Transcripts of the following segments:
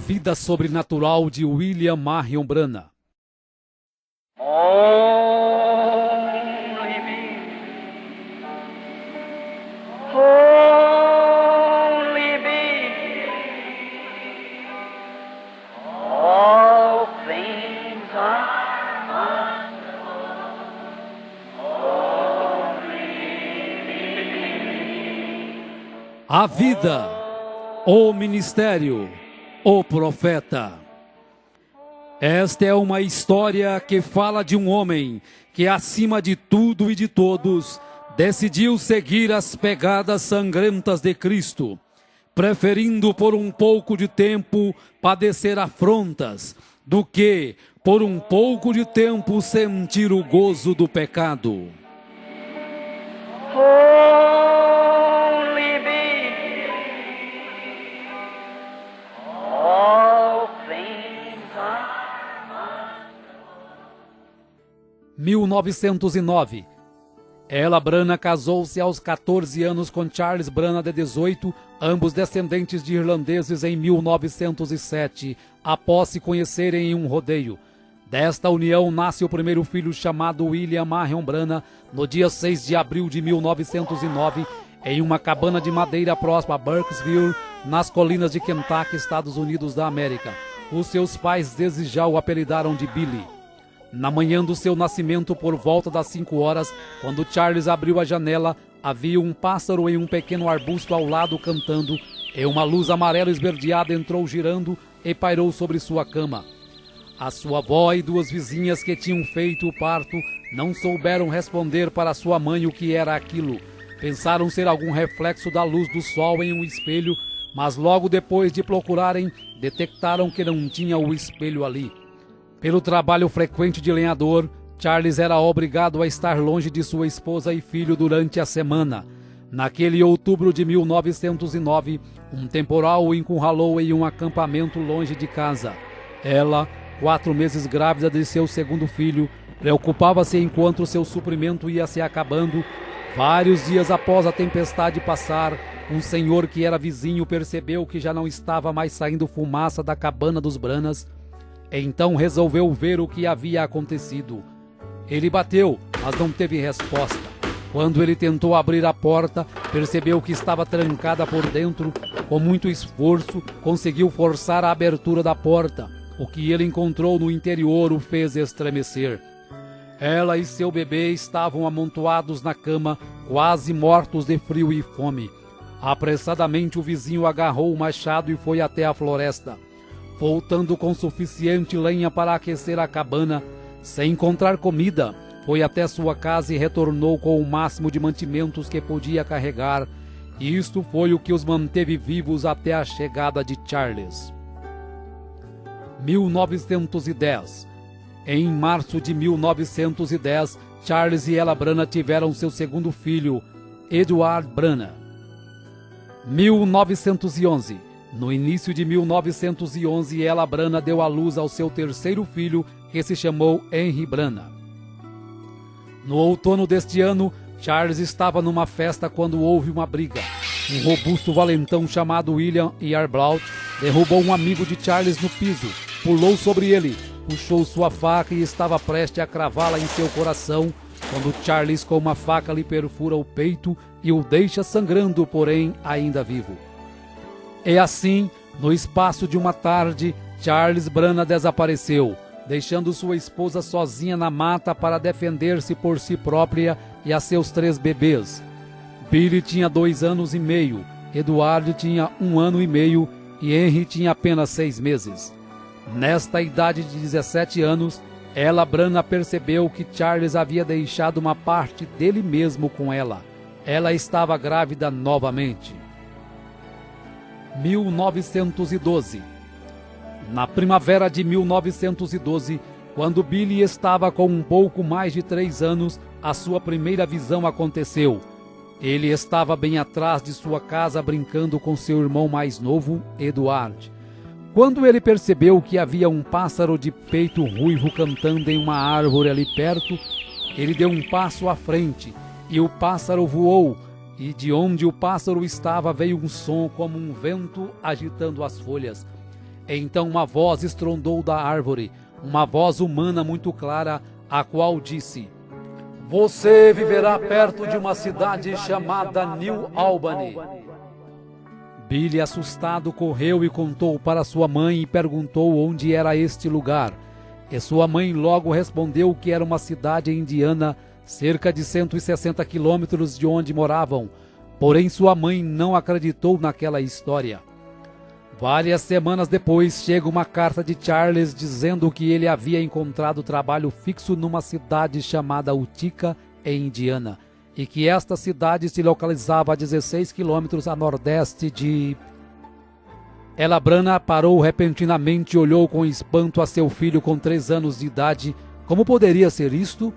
vida sobrenatural de William Marion Branham. A vida, o ministério, o profeta. Esta é uma história que fala de um homem que, acima de tudo e de todos, decidiu seguir as pegadas sangrentas de Cristo, preferindo por um pouco de tempo padecer afrontas, do que, por um pouco de tempo, sentir o gozo do pecado. Holy be all things are 1909. Ella Branham casou-se aos 14 anos com Charles Branham, de 18, ambos descendentes de irlandeses, em 1907, após se conhecerem em um rodeio. Desta união nasce o primeiro filho, chamado William Marion Branham, no dia 6 de abril de 1909, em uma cabana de madeira próxima a Burkesville, nas colinas de Kentucky, Estados Unidos da América. Os seus pais desde já o apelidaram de Billy. Na manhã do seu nascimento, por volta das 5 horas, quando Charles abriu a janela, havia um pássaro em um pequeno arbusto ao lado cantando, e uma luz amarela esverdeada entrou girando e pairou sobre sua cama. A sua avó e duas vizinhas que tinham feito o parto não souberam responder para sua mãe o que era aquilo. Pensaram ser algum reflexo da luz do sol em um espelho, mas logo depois de procurarem, detectaram que não tinha o espelho ali. Pelo trabalho frequente de lenhador, Charles era obrigado a estar longe de sua esposa e filho durante a semana. Naquele outubro de 1909, um temporal o encurralou em um acampamento longe de casa. Ela, 4 meses grávida de seu segundo filho, preocupava-se enquanto seu suprimento ia se acabando. Vários dias após a tempestade passar, um senhor que era vizinho percebeu que já não estava mais saindo fumaça da cabana dos Branhams. Então resolveu ver o que havia acontecido. Ele bateu, mas não teve resposta. Quando ele tentou abrir a porta, percebeu que estava trancada por dentro. Com muito esforço, conseguiu forçar a abertura da porta. O que ele encontrou no interior o fez estremecer. Ela e seu bebê estavam amontoados na cama, quase mortos de frio e fome. Apressadamente o vizinho agarrou o machado e foi até a floresta. Voltando com suficiente lenha para aquecer a cabana, sem encontrar comida, foi até sua casa e retornou com o máximo de mantimentos que podia carregar. E isto foi o que os manteve vivos até a chegada de Charles. 1910. Em março de 1910, Charles e Ella Branham tiveram seu segundo filho, Edward Branham. 1911. No início de 1911, Ella Branham deu à luz ao seu terceiro filho, que se chamou Henry Branham. No outono deste ano, Charles estava numa festa quando houve uma briga. Um robusto valentão chamado William Yarbrough derrubou um amigo de Charles no piso, pulou sobre ele, puxou sua faca e estava prestes a cravá-la em seu coração, quando Charles com uma faca lhe perfura o peito e o deixa sangrando, porém ainda vivo. E assim, no espaço de uma tarde, Charles Branham desapareceu, deixando sua esposa sozinha na mata para defender-se por si própria e a seus 3 bebês. Billy tinha 2 anos e meio, Edward tinha 1 ano e meio e Henry tinha apenas 6 meses. Nesta idade de 17 anos, Ella Branham percebeu que Charles havia deixado uma parte dele mesmo com ela. Ela estava grávida novamente. 1912. Na primavera de 1912, quando Billy estava com um pouco mais de 3 anos, a sua primeira visão aconteceu. Ele estava bem atrás de sua casa brincando com seu irmão mais novo, Edward. Quando ele percebeu que havia um pássaro de peito ruivo cantando em uma árvore ali perto, ele deu um passo à frente e o pássaro voou, e de onde o pássaro estava veio um som como um vento agitando as folhas. Então uma voz estrondou da árvore, uma voz humana muito clara, a qual disse: Você viverá perto de uma cidade chamada New Albany. Billy, assustado, correu e contou para sua mãe e perguntou onde era este lugar. E sua mãe logo respondeu que era uma cidade indiana, cerca de 160 quilômetros de onde moravam. Porém, sua mãe não acreditou naquela história. Várias semanas depois, chega uma carta de Charles dizendo que ele havia encontrado trabalho fixo numa cidade chamada Utica, em Indiana, e que esta cidade se localizava a 16 quilômetros a nordeste de... Ela Branagh parou repentinamente e olhou com espanto a seu filho com 3 anos de idade. Como poderia ser isto?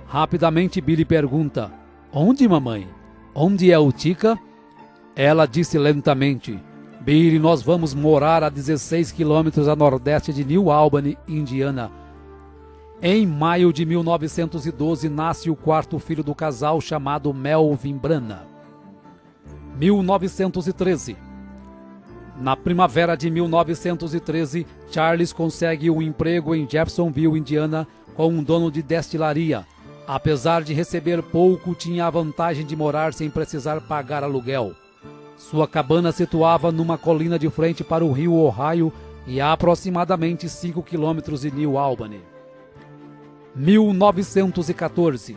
Rapidamente Billy pergunta: Onde, mamãe? Onde é Utica? Ela disse lentamente: Billy, nós vamos morar a 16 quilômetros a nordeste de New Albany, Indiana. Em maio de 1912 nasce o 4º filho do casal, chamado Melvin Branagh. 1913. Na primavera de 1913, Charles consegue um emprego em Jeffersonville, Indiana, com um dono de destilaria. Apesar de receber pouco, tinha a vantagem de morar sem precisar pagar aluguel. Sua cabana situava numa colina de frente para o rio Ohio e a aproximadamente 5 quilômetros de New Albany. 1914.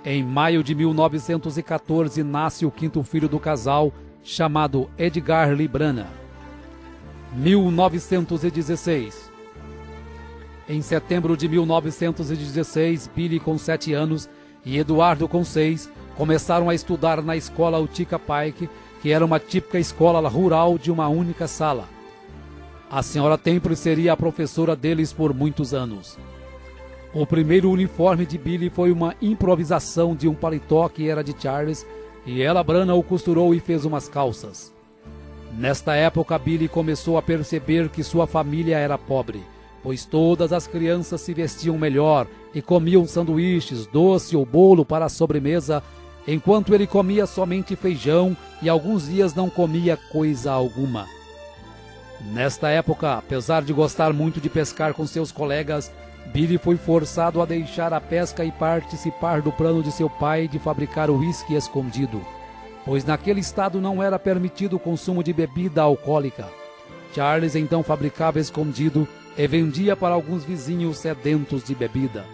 Em maio de 1914, nasce o 5º filho do casal, chamado Edgar Lee Branagh. 1916. Em setembro de 1916, Billy, com 7 anos, e Eduardo, com 6, começaram a estudar na escola Utica Pike, que era uma típica escola rural de uma única sala. A senhora Temple seria a professora deles por muitos anos. O primeiro uniforme de Billy foi uma improvisação de um paletó que era de Charles, e ela Branagh o costurou e fez umas calças. Nesta época, Billy começou a perceber que sua família era pobre, pois todas as crianças se vestiam melhor e comiam sanduíches, doce ou bolo para a sobremesa, enquanto ele comia somente feijão e alguns dias não comia coisa alguma. Nesta época, apesar de gostar muito de pescar com seus colegas, Billy foi forçado a deixar a pesca e participar do plano de seu pai de fabricar uísque escondido, pois naquele estado não era permitido o consumo de bebida alcoólica. Charles então fabricava escondido e vendia para alguns vizinhos sedentos de bebida.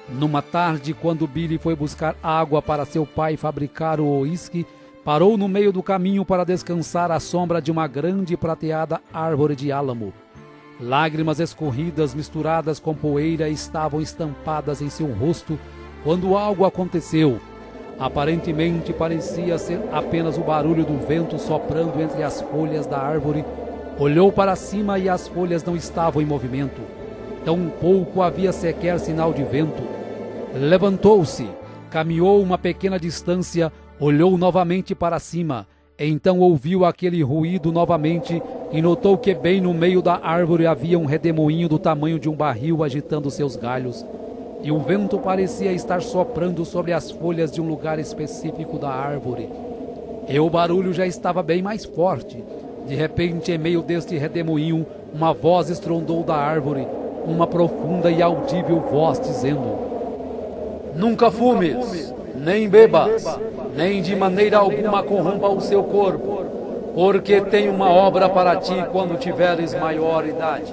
Numa tarde, quando Billy foi buscar água para seu pai fabricar o uísque, parou no meio do caminho para descansar à sombra de uma grande e prateada árvore de álamo. Lágrimas escorridas misturadas com poeira estavam estampadas em seu rosto quando algo aconteceu. Aparentemente parecia ser apenas o barulho do vento soprando entre as folhas da árvore. Olhou para cima e as folhas não estavam em movimento. Tampouco havia sequer sinal de vento. Levantou-se, caminhou uma pequena distância, olhou novamente para cima. Então ouviu aquele ruído novamente e notou que bem no meio da árvore havia um redemoinho do tamanho de um barril agitando seus galhos. E o vento parecia estar soprando sobre as folhas de um lugar específico da árvore. E o barulho já estava bem mais forte. De repente, em meio deste redemoinho, uma voz estrondou da árvore, uma profunda e audível voz dizendo: Nunca fumes, nem bebas, nem de maneira alguma corrompa o seu corpo, porque tem uma obra para ti quando tiveres maior idade.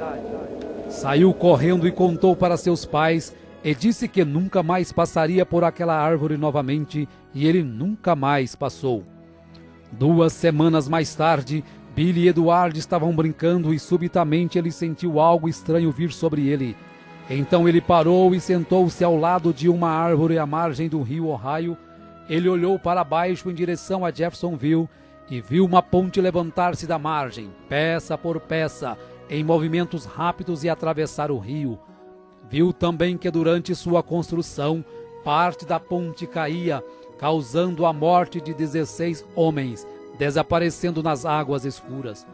Saiu correndo e contou para seus pais, e disse que nunca mais passaria por aquela árvore novamente, e ele nunca mais passou. 2 semanas mais tarde, Billy e Eduardo estavam brincando e subitamente ele sentiu algo estranho vir sobre ele. Então ele parou e sentou-se ao lado de uma árvore à margem do rio Ohio. Ele olhou para baixo em direção a Jeffersonville e viu uma ponte levantar-se da margem, peça por peça, em movimentos rápidos e atravessar o rio. Viu também que durante sua construção, parte da ponte caía, causando a morte de 16 homens, desaparecendo nas águas escuras.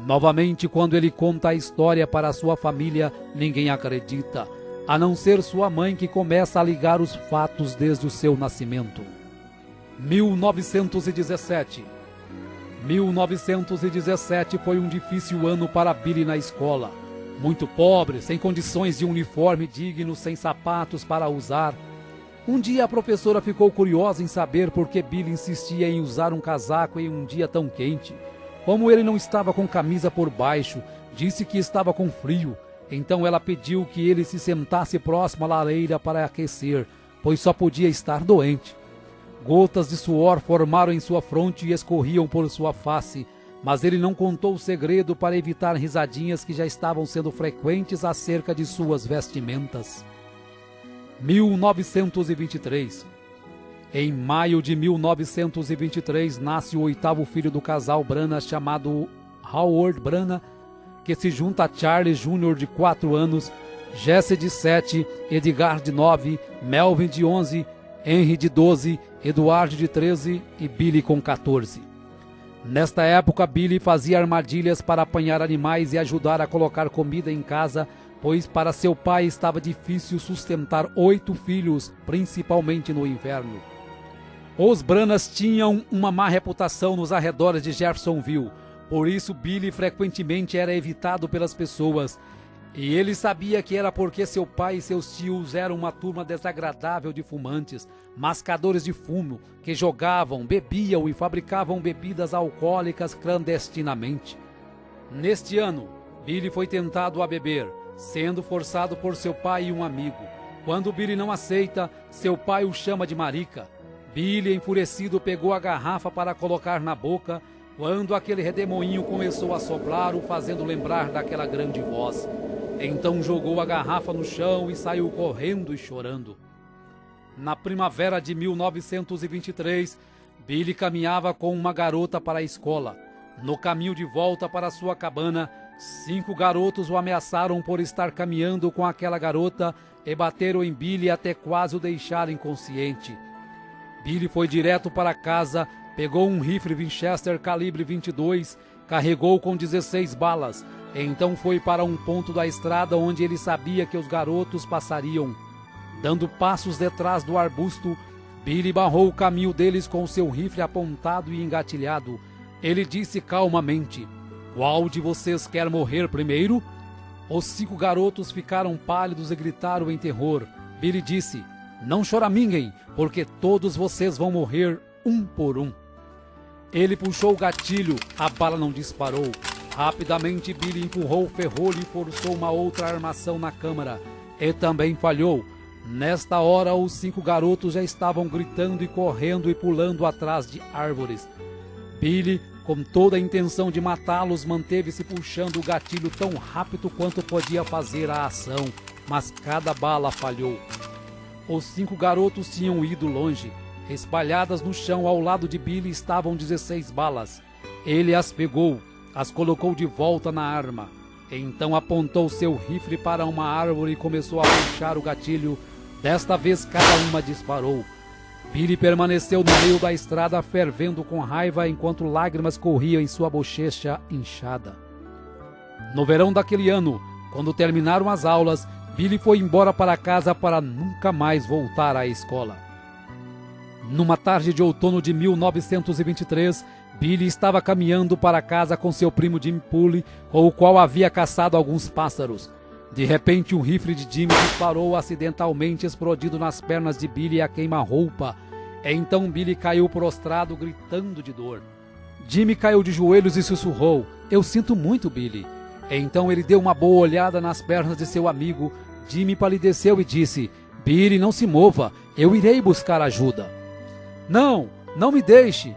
Novamente, quando ele conta a história para sua família, ninguém acredita, a não ser sua mãe, que começa a ligar os fatos desde o seu nascimento. 1917. 1917 foi um difícil ano para Billy na escola. Muito pobre, sem condições de uniforme digno, sem sapatos para usar. Um dia a professora ficou curiosa em saber por que Billy insistia em usar um casaco em um dia tão quente. Como ele não estava com camisa por baixo, disse que estava com frio. Então ela pediu que ele se sentasse próximo à lareira para aquecer, pois só podia estar doente. Gotas de suor formaram em sua fronte e escorriam por sua face, mas ele não contou o segredo para evitar risadinhas que já estavam sendo frequentes acerca de suas vestimentas. 1923. Em maio de 1923, nasce o 8º filho do casal Brana, chamado Howard Brana, que se junta a Charles Jr. de 4 anos, Jesse de 7, Edgar de 9, Melvin de 11, Henry de 12, Eduardo de 13 e Billy com 14. Nesta época, Billy fazia armadilhas para apanhar animais e ajudar a colocar comida em casa, pois para seu pai estava difícil sustentar 8 filhos, principalmente no inverno. Os Branas tinham uma má reputação nos arredores de Jeffersonville, por isso Billy frequentemente era evitado pelas pessoas. E ele sabia que era porque seu pai e seus tios eram uma turma desagradável de fumantes, mascadores de fumo, que jogavam, bebiam e fabricavam bebidas alcoólicas clandestinamente. Neste ano, Billy foi tentado a beber, sendo forçado por seu pai e um amigo. Quando Billy não aceita, seu pai o chama de marica. Billy, enfurecido, pegou a garrafa para colocar na boca, quando aquele redemoinho começou a soprar, o fazendo lembrar daquela grande voz. Então jogou a garrafa no chão e saiu correndo e chorando. Na primavera de 1923, Billy caminhava com uma garota para a escola. No caminho de volta para sua cabana, 5 garotos o ameaçaram por estar caminhando com aquela garota e bateram em Billy até quase o deixar inconsciente. Billy foi direto para casa, pegou um rifle Winchester calibre 22, carregou com 16 balas, então foi para um ponto da estrada onde ele sabia que os garotos passariam. Dando passos detrás do arbusto, Billy barrou o caminho deles com seu rifle apontado e engatilhado. Ele disse calmamente: "Qual de vocês quer morrer primeiro?" Os 5 garotos ficaram pálidos e gritaram em terror. Billy disse: "Não choraminguem, porque todos vocês vão morrer um por um." Ele puxou o gatilho, a bala não disparou. Rapidamente Billy empurrou o ferrolho e forçou uma outra armação na câmara. E também falhou. Nesta hora, os 5 garotos já estavam gritando e correndo e pulando atrás de árvores. Billy, com toda a intenção de matá-los, manteve-se puxando o gatilho tão rápido quanto podia fazer a ação, mas cada bala falhou. Os 5 garotos tinham ido longe. Espalhadas no chão ao lado de Billy estavam 16 balas. Ele as pegou, as colocou de volta na arma. Então apontou seu rifle para uma árvore e começou a puxar o gatilho. Desta vez cada uma disparou. Billy permaneceu no meio da estrada fervendo com raiva enquanto lágrimas corriam em sua bochecha inchada. No verão daquele ano, quando terminaram as aulas, Billy foi embora para casa para nunca mais voltar à escola. Numa tarde de outono de 1923, Billy estava caminhando para casa com seu primo Jimmy Pulley, com o qual havia caçado alguns pássaros. De repente, um rifle de Jimmy disparou acidentalmente, explodindo nas pernas de Billy a queima-roupa. Então Billy caiu prostrado, gritando de dor. Jimmy caiu de joelhos e sussurrou: "Eu sinto muito, Billy." Então ele deu uma boa olhada nas pernas de seu amigo. Jimmy palideceu e disse: "Billy, não se mova, eu irei buscar ajuda." "Não, não me deixe!"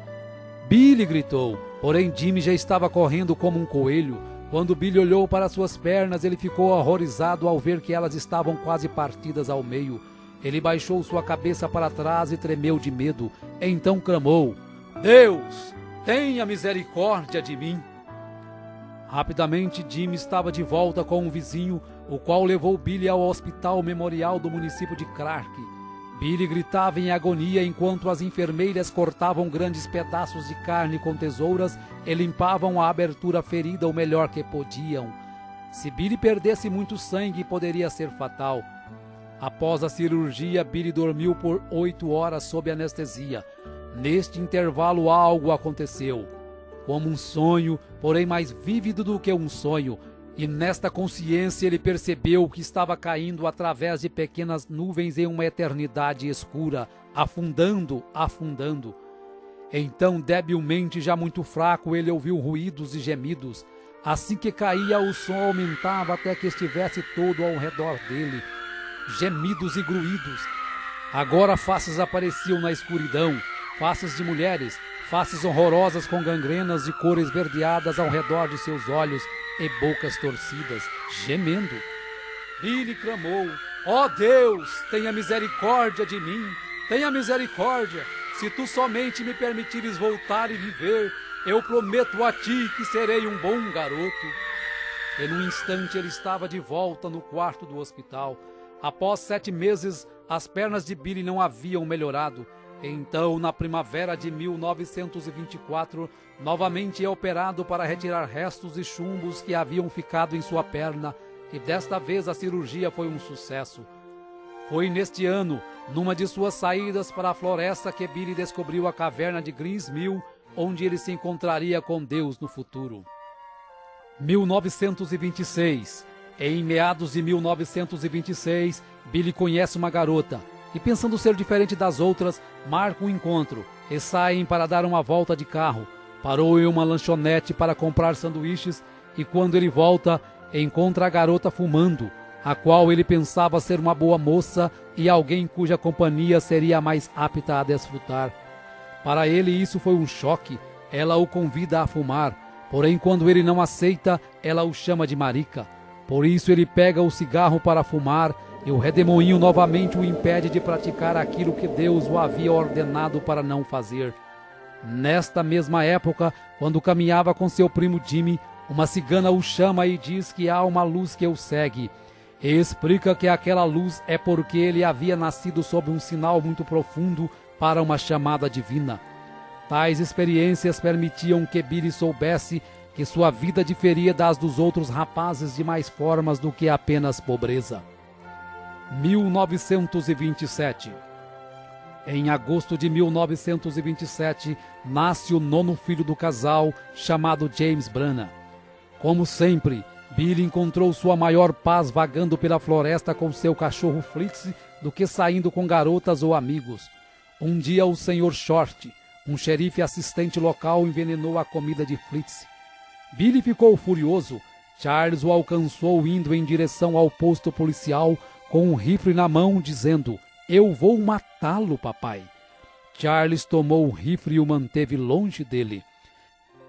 Billy gritou, porém Jimmy já estava correndo como um coelho. Quando Billy olhou para suas pernas, ele ficou horrorizado ao ver que elas estavam quase partidas ao meio. Ele baixou sua cabeça para trás e tremeu de medo. Então clamou: "Deus, tenha misericórdia de mim!" Rapidamente, Jimmy estava de volta com um vizinho, o qual levou Billy ao hospital memorial do município de Clark. Billy gritava em agonia enquanto as enfermeiras cortavam grandes pedaços de carne com tesouras e limpavam a abertura ferida o melhor que podiam. Se Billy perdesse muito sangue, poderia ser fatal. Após a cirurgia, Billy dormiu por 8 horas sob anestesia. Neste intervalo, algo aconteceu. como um sonho, porém mais vívido do que um sonho. E nesta consciência ele percebeu que estava caindo através de pequenas nuvens em uma eternidade escura, afundando, afundando. Então, debilmente, já muito fraco, ele ouviu ruídos e gemidos. Assim que caía, o som aumentava até que estivesse todo ao redor dele. Gemidos e gruídos. Agora faces apareciam na escuridão, faces de mulheres, faces horrorosas com gangrenas de cor esverdeadas ao redor de seus olhos e bocas torcidas, gemendo. Billy clamou: ó Deus, tenha misericórdia de mim, tenha misericórdia. Se tu somente me permitires voltar e viver, eu prometo a ti que serei um bom garoto. E num instante ele estava de volta no quarto do hospital. Após 7 meses, as pernas de Billy não haviam melhorado. Então, na primavera de 1924, novamente é operado para retirar restos e chumbos que haviam ficado em sua perna, e desta vez a cirurgia foi um sucesso. Foi neste ano, numa de suas saídas para a floresta, que Billy descobriu a caverna de Greens Mill, onde ele se encontraria com Deus no futuro. 1926. Em meados de 1926, Billy conhece uma garota e, pensando ser diferente das outras, marca um encontro e saem para dar uma volta de carro. Parou em uma lanchonete para comprar sanduíches e, quando ele volta, encontra a garota fumando, a qual ele pensava ser uma boa moça e alguém cuja companhia seria mais apta a desfrutar. Para ele isso foi um choque. Ela o convida a fumar, porém quando ele não aceita, ela o chama de marica. Por isso ele pega o cigarro para fumar e o redemoinho novamente o impede de praticar aquilo que Deus o havia ordenado para não fazer. Nesta mesma época, quando caminhava com seu primo Jimmy, uma cigana o chama e diz que há uma luz que o segue. E explica que aquela luz é porque ele havia nascido sob um sinal muito profundo para uma chamada divina. Tais experiências permitiam que Billy soubesse que sua vida diferia das dos outros rapazes de mais formas do que apenas pobreza. 1927. Em agosto de 1927, nasce o 9º filho do casal, chamado James Branagh. Como sempre, Billy encontrou sua maior paz vagando pela floresta com seu cachorro Fritz do que saindo com garotas ou amigos. Um dia o Sr. Short, um xerife assistente local, envenenou a comida de Fritz. Billy ficou furioso. Charles o alcançou indo em direção ao posto policial com um rifle na mão, dizendo: eu vou matá-lo, papai. Charles tomou o rifle e o manteve longe dele.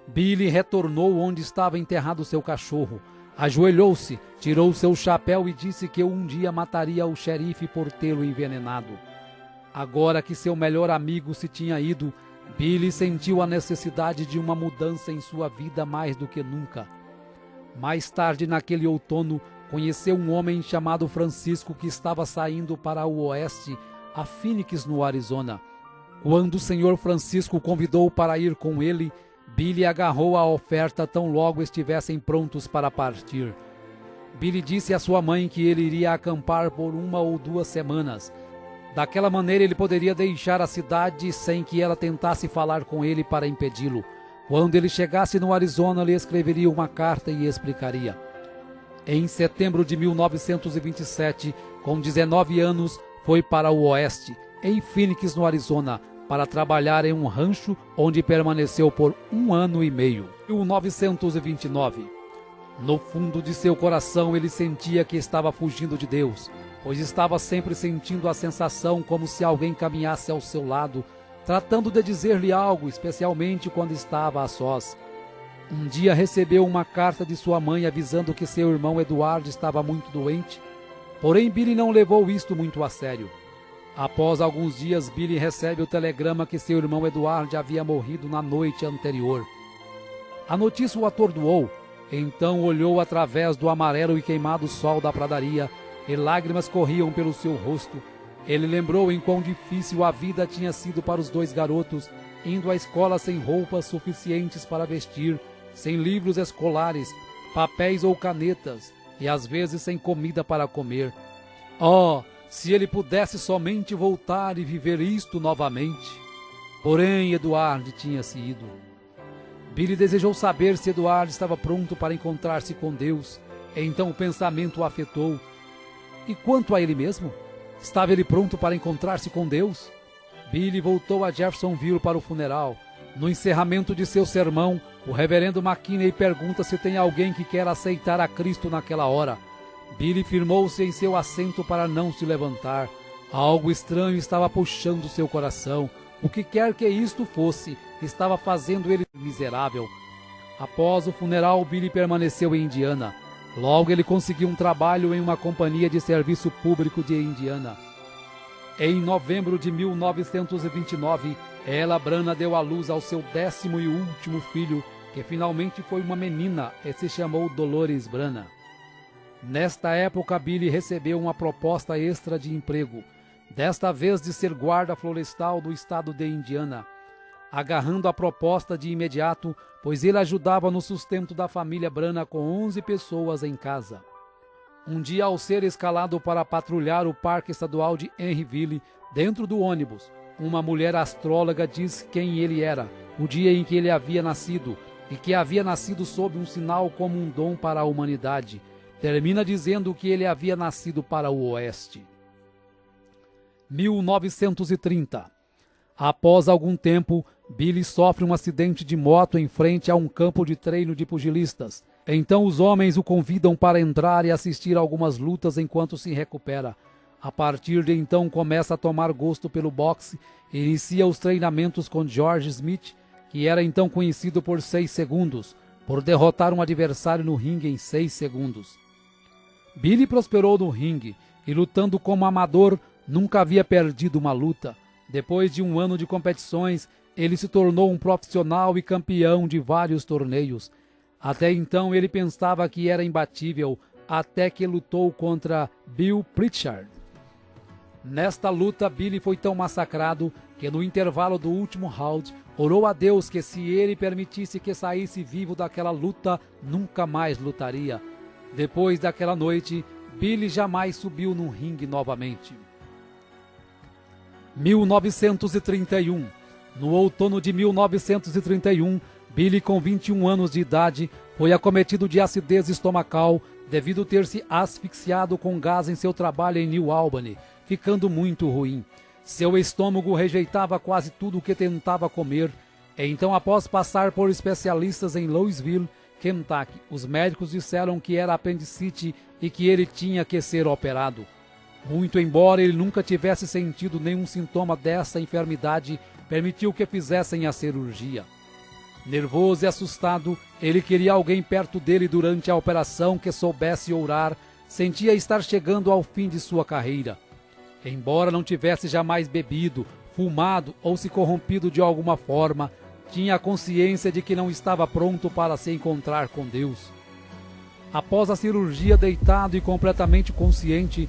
Billy retornou onde estava enterrado seu cachorro. Ajoelhou-se, tirou seu chapéu e disse que um dia mataria o xerife por tê-lo envenenado. Agora que seu melhor amigo se tinha ido, Billy sentiu a necessidade de uma mudança em sua vida mais do que nunca. Mais tarde, naquele outono, conheceu um homem chamado Francisco que estava saindo para o oeste, a Phoenix, no Arizona. Quando o Sr. Francisco o convidou para ir com ele, Billy agarrou a oferta tão logo estivessem prontos para partir. Billy disse à sua mãe que ele iria acampar por 1 ou 2 semanas. Daquela maneira ele poderia deixar a cidade sem que ela tentasse falar com ele para impedi-lo. Quando ele chegasse no Arizona, lhe escreveria uma carta e explicaria. Em setembro de 1927, com 19 anos, foi para o oeste, em Phoenix, no Arizona, para trabalhar em um rancho onde permaneceu por 1 ano e meio. 1929. No fundo de seu coração ele sentia que estava fugindo de Deus, pois estava sempre sentindo a sensação como se alguém caminhasse ao seu lado, tratando de dizer-lhe algo, especialmente quando estava a sós. Um dia recebeu uma carta de sua mãe avisando que seu irmão Eduardo estava muito doente, porém Billy não levou isto muito a sério. Após alguns dias, Billy recebe o telegrama que seu irmão Eduardo havia morrido na noite anterior. A notícia o atordoou, então olhou através do amarelo e queimado sol da pradaria, e lágrimas corriam pelo seu rosto. Ele lembrou em quão difícil a vida tinha sido para os 2 garotos, indo à escola sem roupas suficientes para vestir, sem livros escolares, papéis ou canetas, e às vezes sem comida para comer. Oh, se ele pudesse somente voltar e viver isto novamente! Porém, Eduardo tinha se ido. Billy desejou saber se Eduardo estava pronto para encontrar-se com Deus. Então o pensamento o afetou. E quanto a ele mesmo? Estava ele pronto para encontrar-se com Deus? Billy voltou a Jeffersonville para o funeral. No encerramento de seu sermão, o reverendo McKinney pergunta se tem alguém que quer aceitar a Cristo naquela hora. Billy firmou-se em seu assento para não se levantar. Algo estranho estava puxando seu coração. O que quer que isto fosse, estava fazendo ele miserável. Após o funeral, Billy permaneceu em Indiana. Logo ele conseguiu um trabalho em uma companhia de serviço público de Indiana. Em novembro de 1929, Ella Branham deu à luz ao seu 10º e último filho, que finalmente foi uma menina e se chamou Dolores Branham. Nesta época, Billy recebeu uma proposta extra de emprego, desta vez de ser guarda florestal do estado de Indiana. Agarrando a proposta de imediato, pois ele ajudava no sustento da família Branham com 11 pessoas em casa. Um dia, ao ser escalado para patrulhar o Parque Estadual de Henryville, dentro do ônibus, uma mulher astróloga disse quem ele era, o dia em que ele havia nascido, e que havia nascido sob um sinal como um dom para a humanidade. Termina dizendo que ele havia nascido para o Oeste. 1930. Após algum tempo, Billy sofre um acidente de moto em frente a um campo de treino de pugilistas. Então os homens o convidam para entrar e assistir a algumas lutas enquanto se recupera. A partir de então começa a tomar gosto pelo boxe e inicia os treinamentos com George Smith, que era então conhecido por 6 segundos, por derrotar um adversário no ringue em 6 segundos. Billy prosperou no ringue e, lutando como amador, nunca havia perdido uma luta. Depois de um ano de competições, ele se tornou um profissional e campeão de vários torneios. Até então ele pensava que era imbatível, até que lutou contra Bill Pritchard. Nesta luta, Billy foi tão massacrado que no intervalo do último round, orou a Deus que se ele permitisse que saísse vivo daquela luta, nunca mais lutaria. Depois daquela noite, Billy jamais subiu no ringue novamente. 1931. No outono de 1931, Billy, com 21 anos de idade, foi acometido de acidez estomacal devido ter se asfixiado com gás em seu trabalho em New Albany, ficando muito ruim. Seu estômago rejeitava quase tudo o que tentava comer. Então, após passar por especialistas em Louisville, Kentucky, os médicos disseram que era apendicite e que ele tinha que ser operado. Muito embora ele nunca tivesse sentido nenhum sintoma dessa enfermidade, permitiu que fizessem a cirurgia. Nervoso e assustado, ele queria alguém perto dele durante a operação que soubesse orar, sentia estar chegando ao fim de sua carreira. Embora não tivesse jamais bebido, fumado ou se corrompido de alguma forma, tinha a consciência de que não estava pronto para se encontrar com Deus. Após a cirurgia, deitado e completamente consciente,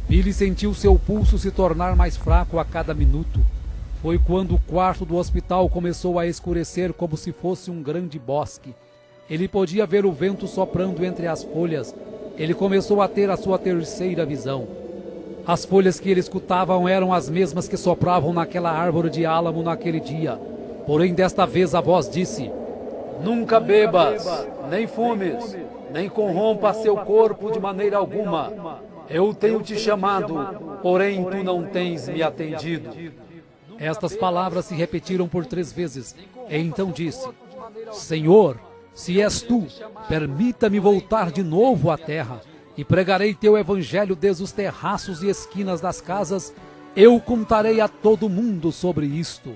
Billy sentiu seu pulso se tornar mais fraco a cada minuto. Foi quando o quarto do hospital começou a escurecer como se fosse um grande bosque. Ele podia ver o vento soprando entre as folhas. Ele começou a ter a sua terceira visão. As folhas que ele escutava eram as mesmas que sopravam naquela árvore de álamo naquele dia. Porém, desta vez a voz disse: "Nunca bebas, nem fumes, nem corrompa seu corpo de maneira alguma. Eu tenho te chamado, porém tu não tens me atendido." Estas palavras se repetiram por 3 vezes. E então disse: "Senhor, se és tu, permita-me voltar de novo à terra, e pregarei teu evangelho desde os terraços e esquinas das casas. Eu contarei a todo mundo sobre isto."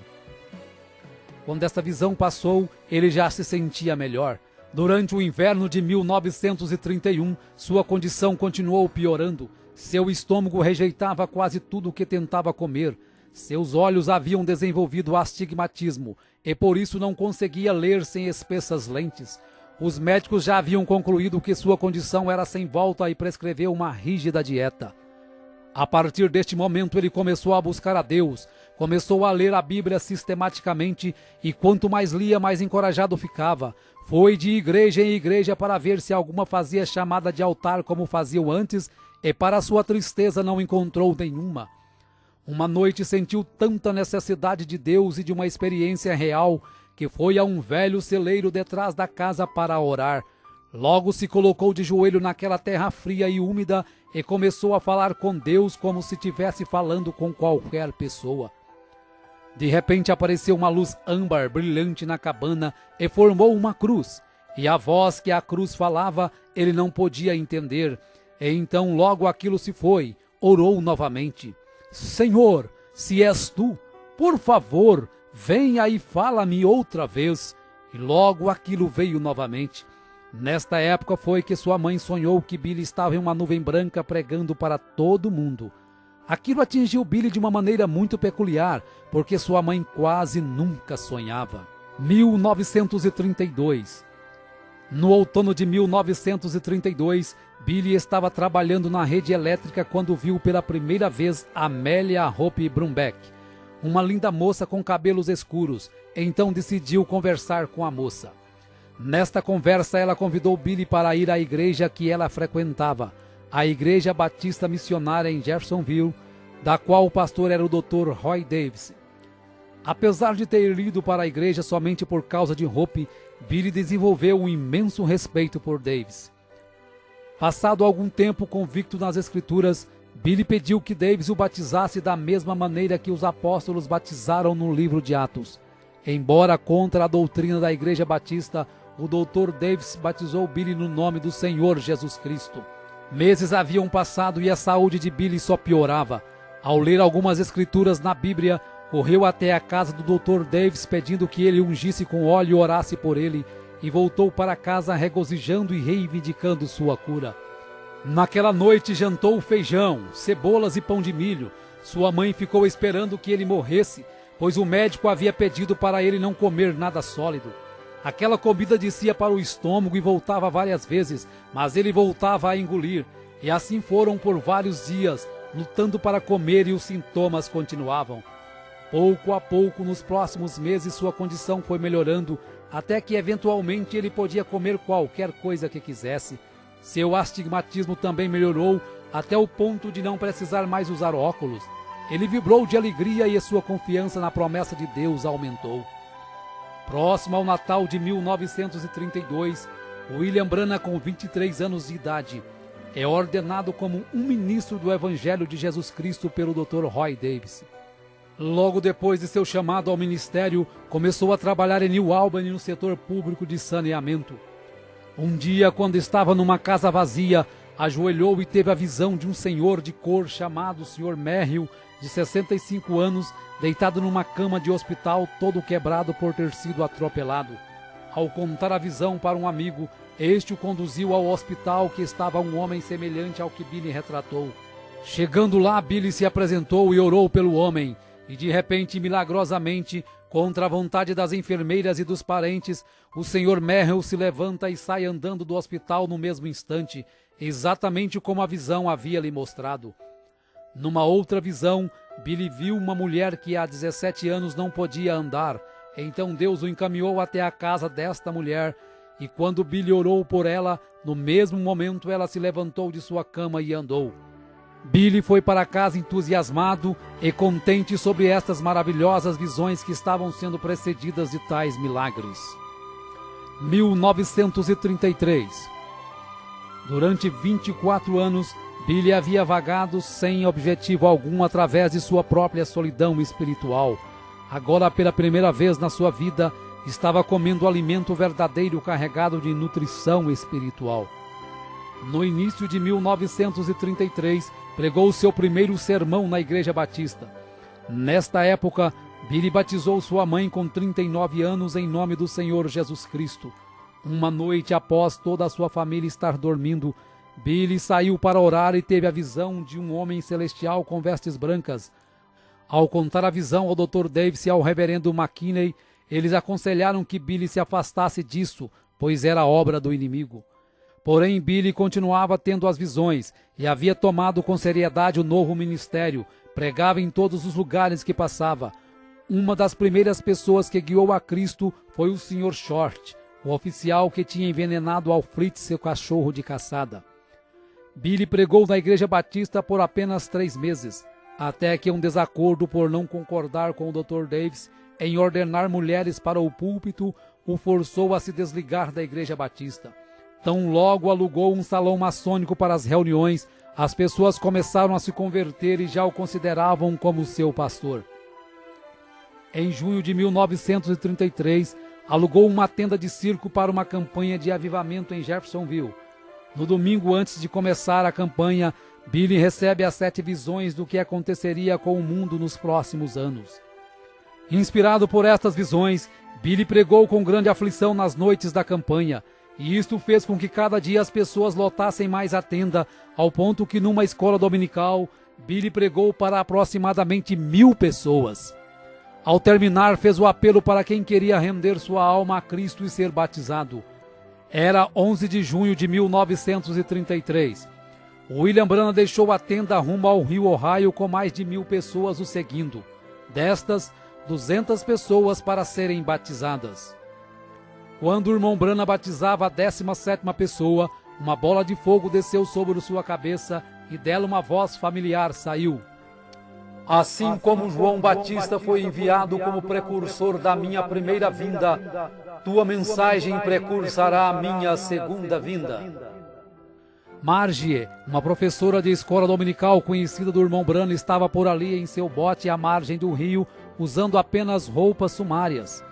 Quando esta visão passou, ele já se sentia melhor. Durante o inverno de 1931, sua condição continuou piorando. Seu estômago rejeitava quase tudo o que tentava comer. Seus olhos haviam desenvolvido astigmatismo e por isso não conseguia ler sem espessas lentes. Os médicos já haviam concluído que sua condição era sem volta e prescreveu uma rígida dieta. A partir deste momento ele começou a buscar a Deus, começou a ler a Bíblia sistematicamente e quanto mais lia, mais encorajado ficava. Foi de igreja em igreja para ver se alguma fazia chamada de altar como faziam antes e para sua tristeza não encontrou nenhuma. Uma noite sentiu tanta necessidade de Deus e de uma experiência real que foi a um velho celeiro detrás da casa para orar. Logo se colocou de joelho naquela terra fria e úmida e começou a falar com Deus como se estivesse falando com qualquer pessoa. De repente apareceu uma luz âmbar brilhante na cabana e formou uma cruz. E a voz que a cruz falava ele não podia entender. E então logo aquilo se foi. Orou novamente. Senhor, se és tu, por favor, venha e fala-me outra vez. E logo aquilo veio novamente. Nesta época foi que sua mãe sonhou que Billy estava em uma nuvem branca pregando para todo mundo. Aquilo atingiu Billy de uma maneira muito peculiar, porque sua mãe quase nunca sonhava. 1932. No outono de 1932, Billy estava trabalhando na rede elétrica quando viu pela primeira vez Amelia Hope Brumbeck, uma linda moça com cabelos escuros. Então decidiu conversar com a moça. Nesta conversa, ela convidou Billy para ir à igreja que ela frequentava, a Igreja Batista Missionária em Jeffersonville, da qual o pastor era o Dr. Roy Davis. Apesar de ter ido para a igreja somente por causa de Hope, Billy desenvolveu um imenso respeito por Davis. Passado algum tempo convicto nas Escrituras, Billy pediu que Davis o batizasse da mesma maneira que os apóstolos batizaram no livro de Atos. Embora contra a doutrina da Igreja Batista, o Dr. Davis batizou Billy no nome do Senhor Jesus Cristo. Meses haviam passado e a saúde de Billy só piorava. Ao ler algumas escrituras na Bíblia, correu até a casa do Dr. Davis pedindo que ele ungisse com óleo e orasse por ele, e voltou para casa regozijando e reivindicando sua cura. Naquela noite jantou feijão, cebolas e pão de milho. Sua mãe ficou esperando que ele morresse, pois o médico havia pedido para ele não comer nada sólido. Aquela comida descia para o estômago e voltava várias vezes, mas ele voltava a engolir. E assim foram por vários dias, lutando para comer, e os sintomas continuavam. Pouco a pouco, nos próximos meses, sua condição foi melhorando, até que eventualmente ele podia comer qualquer coisa que quisesse. Seu astigmatismo também melhorou, até o ponto de não precisar mais usar óculos. Ele vibrou de alegria e sua confiança na promessa de Deus aumentou. Próximo ao Natal de 1932, William Branham, com 23 anos de idade, é ordenado como um ministro do Evangelho de Jesus Cristo pelo Dr. Roy Davis. Logo depois de seu chamado ao ministério, começou a trabalhar em New Albany no setor público de saneamento. Um dia, quando estava numa casa vazia, ajoelhou e teve a visão de um senhor de cor chamado Sr. Merrill, de 65 anos, deitado numa cama de hospital, todo quebrado por ter sido atropelado. Ao contar a visão para um amigo, este o conduziu ao hospital, que estava um homem semelhante ao que Billy retratou. Chegando lá, Billy se apresentou e orou pelo homem, e de repente, milagrosamente, contra a vontade das enfermeiras e dos parentes, o Sr. Merrill se levanta e sai andando do hospital no mesmo instante, exatamente como a visão havia lhe mostrado. Numa outra visão, Billy viu uma mulher que há 17 anos não podia andar. Então Deus o encaminhou até a casa desta mulher, e quando Billy orou por ela, no mesmo momento ela se levantou de sua cama e andou. Billy foi para casa entusiasmado e contente sobre estas maravilhosas visões que estavam sendo precedidas de tais milagres. 1933. Durante 24 anos, Billy havia vagado sem objetivo algum através de sua própria solidão espiritual. Agora, pela primeira vez na sua vida, estava comendo alimento verdadeiro carregado de nutrição espiritual. No início de 1933, pregou seu primeiro sermão na Igreja Batista. Nesta época, Billy batizou sua mãe com 39 anos em nome do Senhor Jesus Cristo. Uma noite após toda a sua família estar dormindo, Billy saiu para orar e teve a visão de um homem celestial com vestes brancas. Ao contar a visão ao Dr. Davis e ao reverendo McKinney, eles aconselharam que Billy se afastasse disso, pois era obra do inimigo. Porém, Billy continuava tendo as visões e havia tomado com seriedade o novo ministério, pregava em todos os lugares que passava. Uma das primeiras pessoas que guiou a Cristo foi o Sr. Short, o oficial que tinha envenenado Alfred, seu cachorro de caçada. Billy pregou na Igreja Batista por apenas 3 meses, até que um desacordo por não concordar com o Dr. Davis em ordenar mulheres para o púlpito, o forçou a se desligar da Igreja Batista. Tão logo alugou um salão maçônico para as reuniões, as pessoas começaram a se converter e já o consideravam como seu pastor. Em junho de 1933, alugou uma tenda de circo para uma campanha de avivamento em Jeffersonville. No domingo antes de começar a campanha, Billy recebe as 7 visões do que aconteceria com o mundo nos próximos anos. Inspirado por estas visões, Billy pregou com grande aflição nas noites da campanha, e isto fez com que cada dia as pessoas lotassem mais a tenda, ao ponto que numa escola dominical, Billy pregou para aproximadamente 1000 pessoas. Ao terminar, fez o apelo para quem queria render sua alma a Cristo e ser batizado. Era 11 de junho de 1933. William Branham deixou a tenda rumo ao rio Ohio com mais de 1000 pessoas o seguindo. Destas, 200 pessoas para serem batizadas. Quando o irmão Branham batizava a 17ª pessoa, uma bola de fogo desceu sobre sua cabeça e dela uma voz familiar saiu. Assim como João Batista foi enviado como precursor da minha primeira vinda, tua mensagem precursará a minha segunda vinda. Margie, uma professora de escola dominical conhecida do irmão Branham, estava por ali em seu bote à margem do rio, usando apenas roupas sumárias.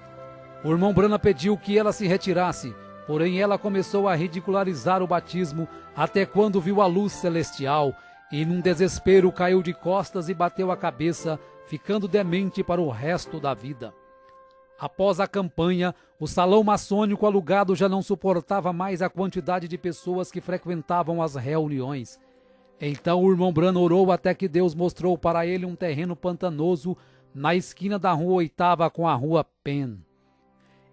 O irmão Branham pediu que ela se retirasse, porém ela começou a ridicularizar o batismo até quando viu a luz celestial e, num desespero, caiu de costas e bateu a cabeça, ficando demente para o resto da vida. Após a campanha, o salão maçônico alugado já não suportava mais a quantidade de pessoas que frequentavam as reuniões. Então o irmão Branham orou até que Deus mostrou para ele um terreno pantanoso na esquina da rua 8ª com a rua Penn.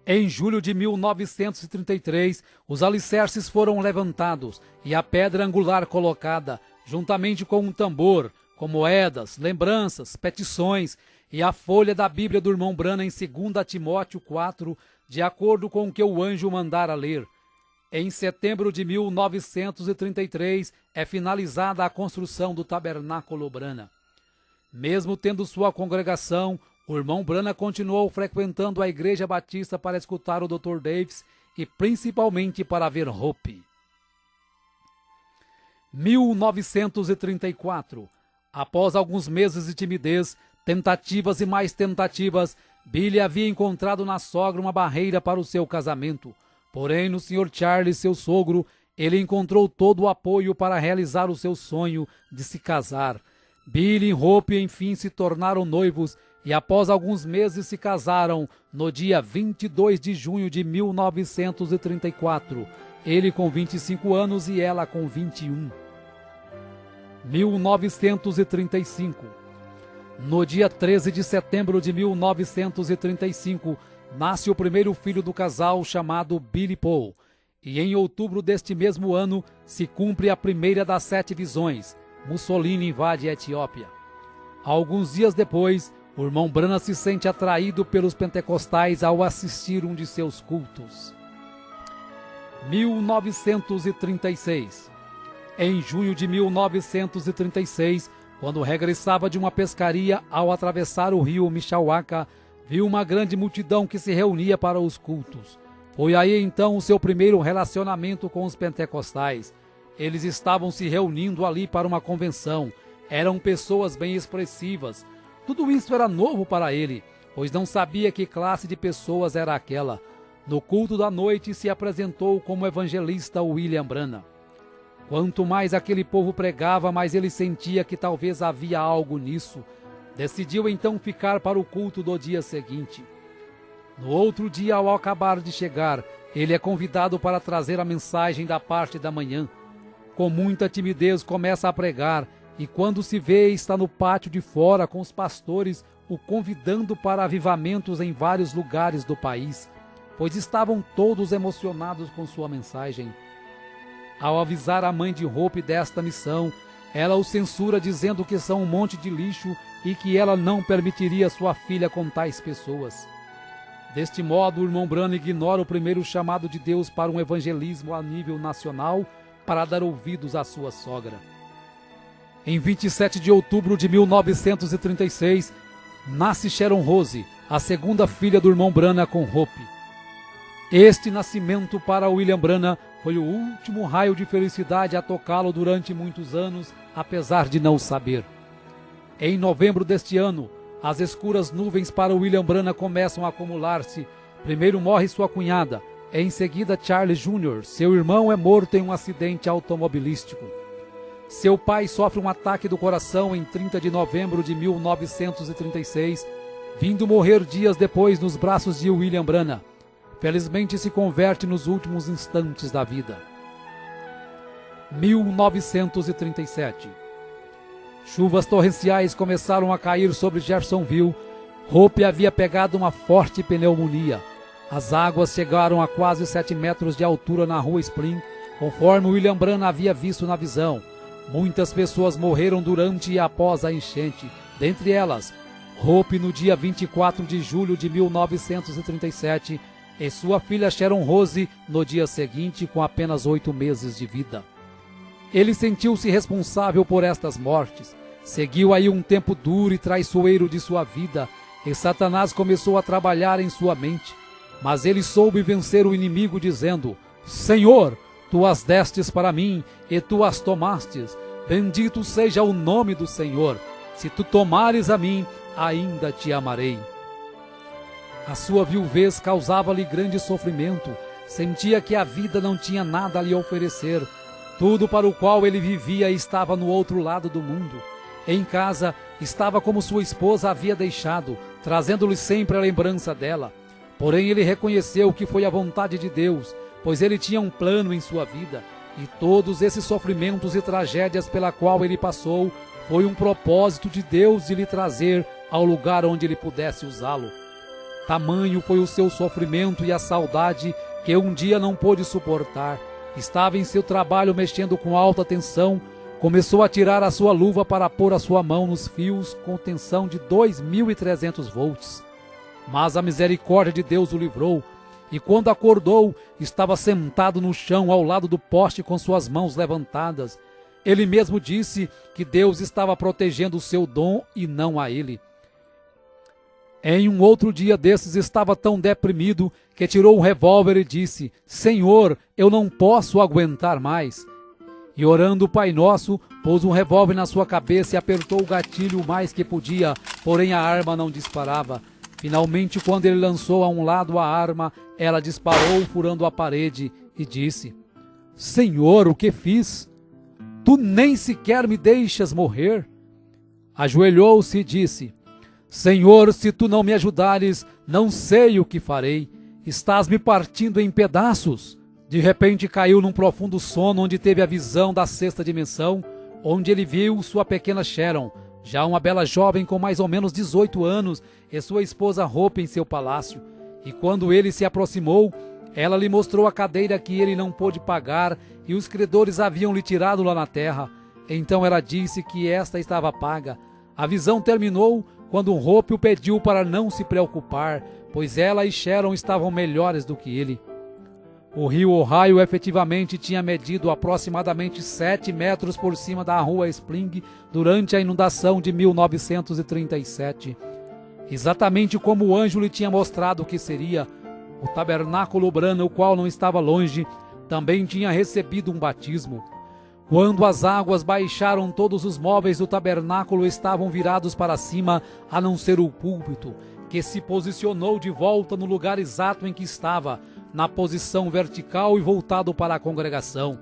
Em julho de 1933, os alicerces foram levantados e a pedra angular colocada, juntamente com um tambor, com moedas, lembranças, petições e a folha da Bíblia do irmão Branham em 2 Timóteo 4, de acordo com o que o anjo mandara ler. Em setembro de 1933, é finalizada a construção do tabernáculo Branham. Mesmo tendo sua congregação, o irmão Branham continuou frequentando a Igreja Batista para escutar o Dr. Davis e principalmente para ver Hope. 1934. Após alguns meses de timidez, tentativas e mais tentativas, Billy havia encontrado na sogra uma barreira para o seu casamento. Porém, no Sr. Charles, seu sogro, ele encontrou todo o apoio para realizar o seu sonho de se casar. Billy e Hope, enfim, se tornaram noivos e após alguns meses se casaram no dia 22 de junho de 1934, ele com 25 anos e ela com 21. 1935. No dia 13 de setembro de 1935, nasce o primeiro filho do casal chamado Billy Paul, e em outubro deste mesmo ano se cumpre a primeira das 7 visões. Mussolini invade a Etiópia. Alguns dias depois, o irmão Branham se sente atraído pelos pentecostais ao assistir um de seus cultos. 1936. Em junho de 1936, quando regressava de uma pescaria, ao atravessar o rio Mishawaka, viu uma grande multidão que se reunia para os cultos. Foi aí então o seu primeiro relacionamento com os pentecostais. Eles estavam se reunindo ali para uma convenção. Eram pessoas bem expressivas. Tudo isso era novo para ele, pois não sabia que classe de pessoas era aquela. No culto da noite se apresentou como evangelista William Branham. Quanto mais aquele povo pregava, mais ele sentia que talvez havia algo nisso. Decidiu então ficar para o culto do dia seguinte. No outro dia, ao acabar de chegar, ele é convidado para trazer a mensagem da parte da manhã. Com muita timidez começa a pregar, e quando se vê está no pátio de fora com os pastores o convidando para avivamentos em vários lugares do país, pois estavam todos emocionados com sua mensagem. Ao avisar a mãe de Hope desta missão, ela o censura dizendo que são um monte de lixo e que ela não permitiria sua filha com tais pessoas. Deste modo, o irmão Branham ignora o primeiro chamado de Deus para um evangelismo a nível nacional para dar ouvidos à sua sogra. Em 27 de outubro de 1936, nasce Sharon Rose, a segunda filha do irmão Branham com Hope. Este nascimento para William Branham foi o último raio de felicidade a tocá-lo durante muitos anos, apesar de não saber. Em novembro deste ano, as escuras nuvens para William Branham começam a acumular-se. Primeiro morre sua cunhada, em seguida Charles Jr., seu irmão é morto em um acidente automobilístico. Seu pai sofre um ataque do coração em 30 de novembro de 1936, vindo morrer dias depois nos braços de William Branham. Felizmente se converte nos últimos instantes da vida. 1937. Chuvas torrenciais começaram a cair sobre Jeffersonville. Hope havia pegado uma forte pneumonia. As águas chegaram a quase 7 metros de altura na rua Spring, conforme William Branham havia visto na visão. Muitas pessoas morreram durante e após a enchente, dentre elas Hope no dia 24 de julho de 1937 e sua filha Sharon Rose no dia seguinte com apenas 8 meses de vida. Ele sentiu-se responsável por estas mortes. Seguiu aí um tempo duro e traiçoeiro de sua vida, e Satanás começou a trabalhar em sua mente. Mas ele soube vencer o inimigo dizendo: Senhor, tu as destes para mim, e tu as tomastes. Bendito seja o nome do Senhor. Se tu tomares a mim, ainda te amarei. A sua viuvez causava-lhe grande sofrimento. Sentia que a vida não tinha nada a lhe oferecer. Tudo para o qual ele vivia estava no outro lado do mundo. Em casa, estava como sua esposa havia deixado, trazendo-lhe sempre a lembrança dela. Porém, ele reconheceu que foi a vontade de Deus, pois ele tinha um plano em sua vida, e todos esses sofrimentos e tragédias pela qual ele passou, foi um propósito de Deus de lhe trazer ao lugar onde ele pudesse usá-lo. Tamanho foi o seu sofrimento e a saudade que um dia não pôde suportar. Estava em seu trabalho mexendo com alta tensão, começou a tirar a sua luva para pôr a sua mão nos fios com tensão de 2.300 volts. Mas a misericórdia de Deus o livrou, e quando acordou, estava sentado no chão ao lado do poste com suas mãos levantadas. Ele mesmo disse que Deus estava protegendo o seu dom e não a ele. Em um outro dia desses estava tão deprimido que tirou um revólver e disse: Senhor, eu não posso aguentar mais. E orando o Pai Nosso, pôs um revólver na sua cabeça e apertou o gatilho o mais que podia, porém a arma não disparava. Finalmente, quando ele lançou a um lado a arma, ela disparou furando a parede e disse: Senhor, o que fiz? Tu nem sequer me deixas morrer? Ajoelhou-se e disse: Senhor, se tu não me ajudares, não sei o que farei. Estás me partindo em pedaços. De repente caiu num profundo sono onde teve a visão da sexta dimensão, onde ele viu sua pequena Sharon, já uma bela jovem com mais ou menos 18 anos, e sua esposa Hope em seu palácio. E quando ele se aproximou, ela lhe mostrou a cadeira que ele não pôde pagar e os credores haviam lhe tirado lá na terra. Então ela disse que esta estava paga. A visão terminou quando Hope o pediu para não se preocupar, pois ela e Sharon estavam melhores do que ele. O rio Ohio efetivamente tinha medido aproximadamente 7 metros por cima da rua Spring durante a inundação de 1937. Exatamente como o anjo lhe tinha mostrado que seria, o tabernáculo Branham, o qual não estava longe, também tinha recebido um batismo. Quando as águas baixaram, todos os móveis do tabernáculo estavam virados para cima, a não ser o púlpito, que se posicionou de volta no lugar exato em que estava, na posição vertical e voltado para a congregação.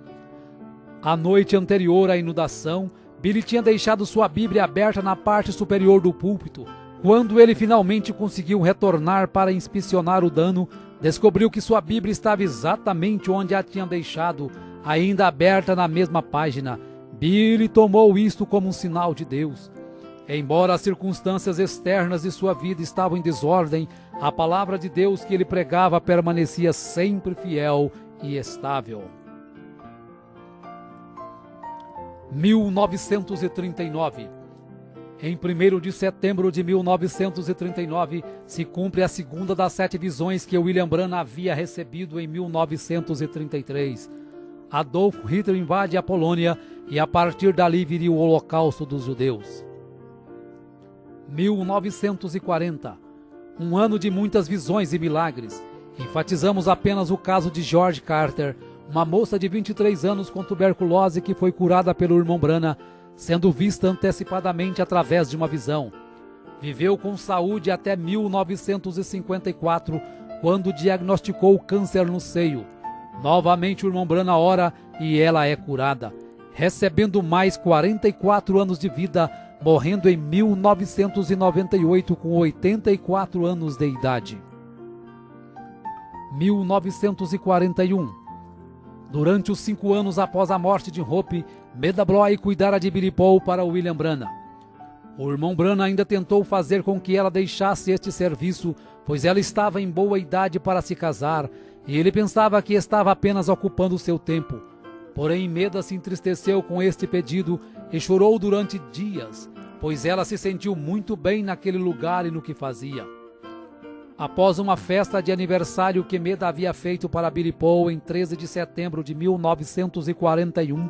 A noite anterior à inundação, Billy tinha deixado sua Bíblia aberta na parte superior do púlpito. Quando ele finalmente conseguiu retornar para inspecionar o dano, descobriu que sua Bíblia estava exatamente onde a tinha deixado, ainda aberta na mesma página. Billy tomou isto como um sinal de Deus. Embora as circunstâncias externas de sua vida estavam em desordem, a palavra de Deus que ele pregava permanecia sempre fiel e estável. 1939. Em 1º de setembro de 1939, se cumpre a segunda das 7 visões que William Branham havia recebido em 1933. Adolf Hitler invade a Polônia e a partir dali viria o Holocausto dos Judeus. 1940. Um ano de muitas visões e milagres. Enfatizamos apenas o caso de George Carter, uma moça de 23 anos com tuberculose que foi curada pelo irmão Branham, sendo vista antecipadamente através de uma visão. Viveu com saúde até 1954, quando diagnosticou câncer no seio. Novamente o irmão Branham ora e ela é curada, recebendo mais 44 anos de vida, morrendo em 1998 com 84 anos de idade. 1941. Durante os 5 anos após a morte de Hope, Meda Bloy cuidara de Billy Paul para William Branham. O irmão Branham ainda tentou fazer com que ela deixasse este serviço, pois ela estava em boa idade para se casar, e ele pensava que estava apenas ocupando seu tempo. Porém, Meda se entristeceu com este pedido e chorou durante dias, pois ela se sentiu muito bem naquele lugar e no que fazia. Após uma festa de aniversário que Meda havia feito para Billy Paul em 13 de setembro de 1941,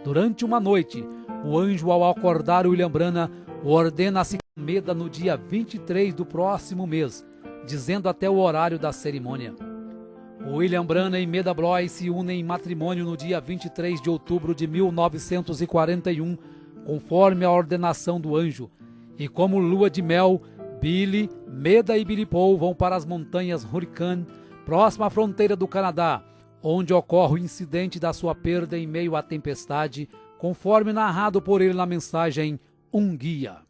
durante uma noite, o anjo, ao acordar William Branham, o ordena a se casar com Meda no dia 23 do próximo mês, dizendo até o horário da cerimônia. William Branham e Meda Bloy se unem em matrimônio no dia 23 de outubro de 1941, conforme a ordenação do anjo. E como lua de mel, Billy, Meda e Billy Paul vão para as montanhas Hurricane, próxima à fronteira do Canadá, onde ocorre o incidente da sua perda em meio à tempestade, conforme narrado por ele na mensagem Um Guia.